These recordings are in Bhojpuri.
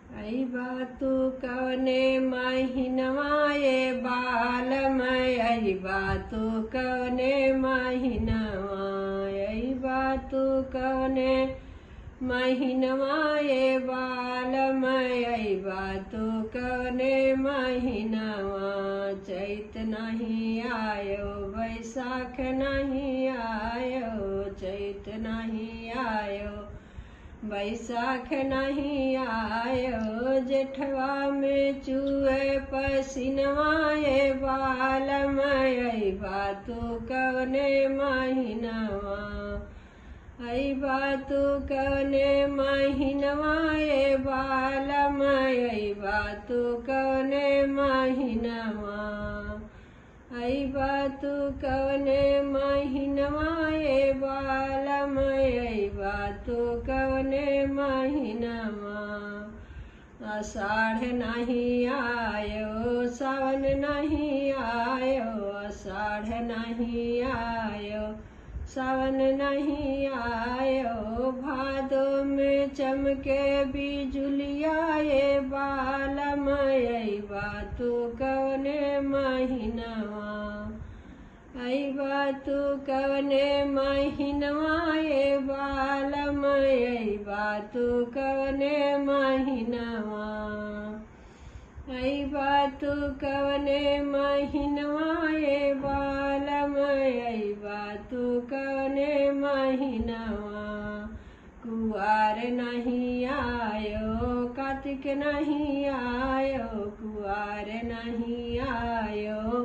आई बातू कवने महीनवा ये बालमय, आई बातू कवने महीनवा, आई बातू कवने महीनवा ये बालमय, आई बातू कवने महीनवा। चैत नहीं आयो बैसाख नहीं आयो, चैत नहीं आयो बैसाख नहीं आयो, जेठवा में चूहे पसीनवा ये बालमय, आई बातू कवने महीनवा, आई बातू कवने महीनवा ये बालमय, आई बातू कवने महीनवा, आई बातू कवने महीनवा ये बालमय, आई बातू कवने महीनवा। आषाढ़ नहीं आयो सावन नहीं आयो, आषाढ़ नहीं आयो सावन नहीं आयो, भादो में चमके बिजुलिया ये बालमय, आई बातू कवने महीनवा, आई बातू कवने महीनवा ये बालमय, आई बातू कवने महीनवा, आई बातू कवने महीनवा ये बालमय, आई बातू कवने महीनवा। कुआर नहीं आयो कार्तिक नहीं आयो, कुआर नहीं आयो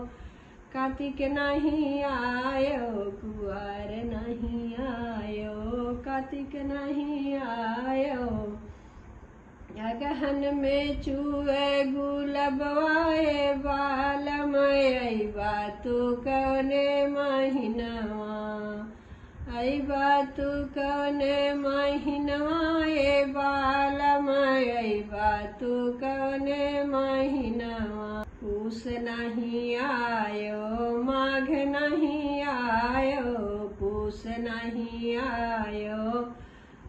कार्तिक नहीं आयो, कुआर नहीं आयो कार्तिक नहीं आयो। अगहन में चूहे गुलबवा ये बालमय, आई बातू कवने महीनवा, आई बातू कवने महीनवा ये बालमय, आई बातू कवने महीनवा। पूस नहीं आयो माघ नहीं आयो, पूस नहीं आयो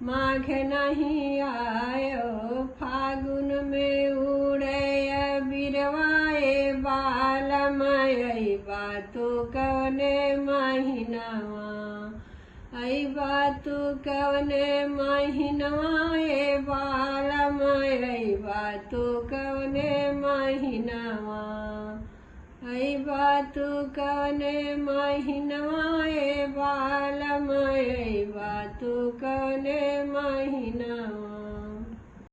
माघ नहीं आयो, फागुन में उड़े बिरवा ये बालमय, आई बातू कवने महीनवा, आई बातू कवने महीनवा ये बालमय, आई बातू कवने महीनवा, आई बातू कवने महीनवा ये बालमय, आई बातू कवने महीनवा।